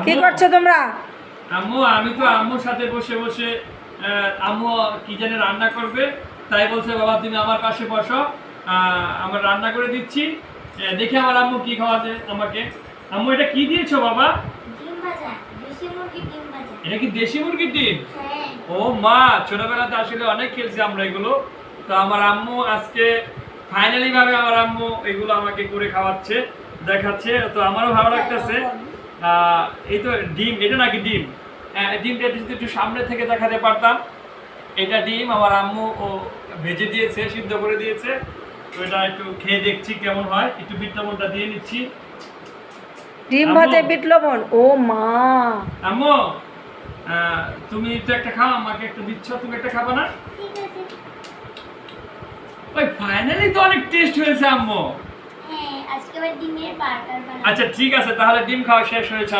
কি করছো তোমরা? আম্মু আমি তো আম্মুর সাথে বসে বসে আম্মু কি জানি রান্না করবে, তাই বলছে বাবা তুমি আমার পাশে বসো, আমার রান্না করে দিচ্ছি, দেখি আমার আম্মু কি খাওয়াতে আমাকে। আম্মু এটা কি দিয়েছো বাবা? ডিম ভাজা, দেশি মুরগির ডিম ভাজা। এটা কি দেশি মুরগির ডিম? হ্যাঁ। ও মা, ছোটবেলাতে আসলে অনেক খেলছি আমরা এগুলো। তো আমার আম্মু আজকে ফাইনালি ভাবে আমার আম্মু এগুলো আমাকে করে খাওয়াচ্ছে, দেখাচ্ছে, তো আমারও ভালো লাগতেছে। এই তো ডিম, এটা নাকি ডিম? ডিমটা যদি একটু সামনে থেকে দেখাতে পারতাম। এটা ডিম আমার আম্মু ও ভেজে দিয়েছে, সিদ্ধ করে দিয়েছে। তো এটা একটু খেয়ে দেখছি কেমন হয়, একটু বিট লবণটা দিয়ে নিচ্ছি। ডিম আম্মু। ভাতে বিট লবণ, ও মা। আম্মু তুমি তো একটা খাও, আমাকে একটু দিচ্ছ, তুমি একটা খাবা না? ঠিক আছে। ওই ফাইনালি তো অনেক টেস্ট হয়েছে আম্মু। হ্যাঁ, আজকে আবার ডিমের বার্গার বানাবো। আচ্ছা ঠিক আছে, তাহলে ডিম খাওয়া শেষ হয়েছে।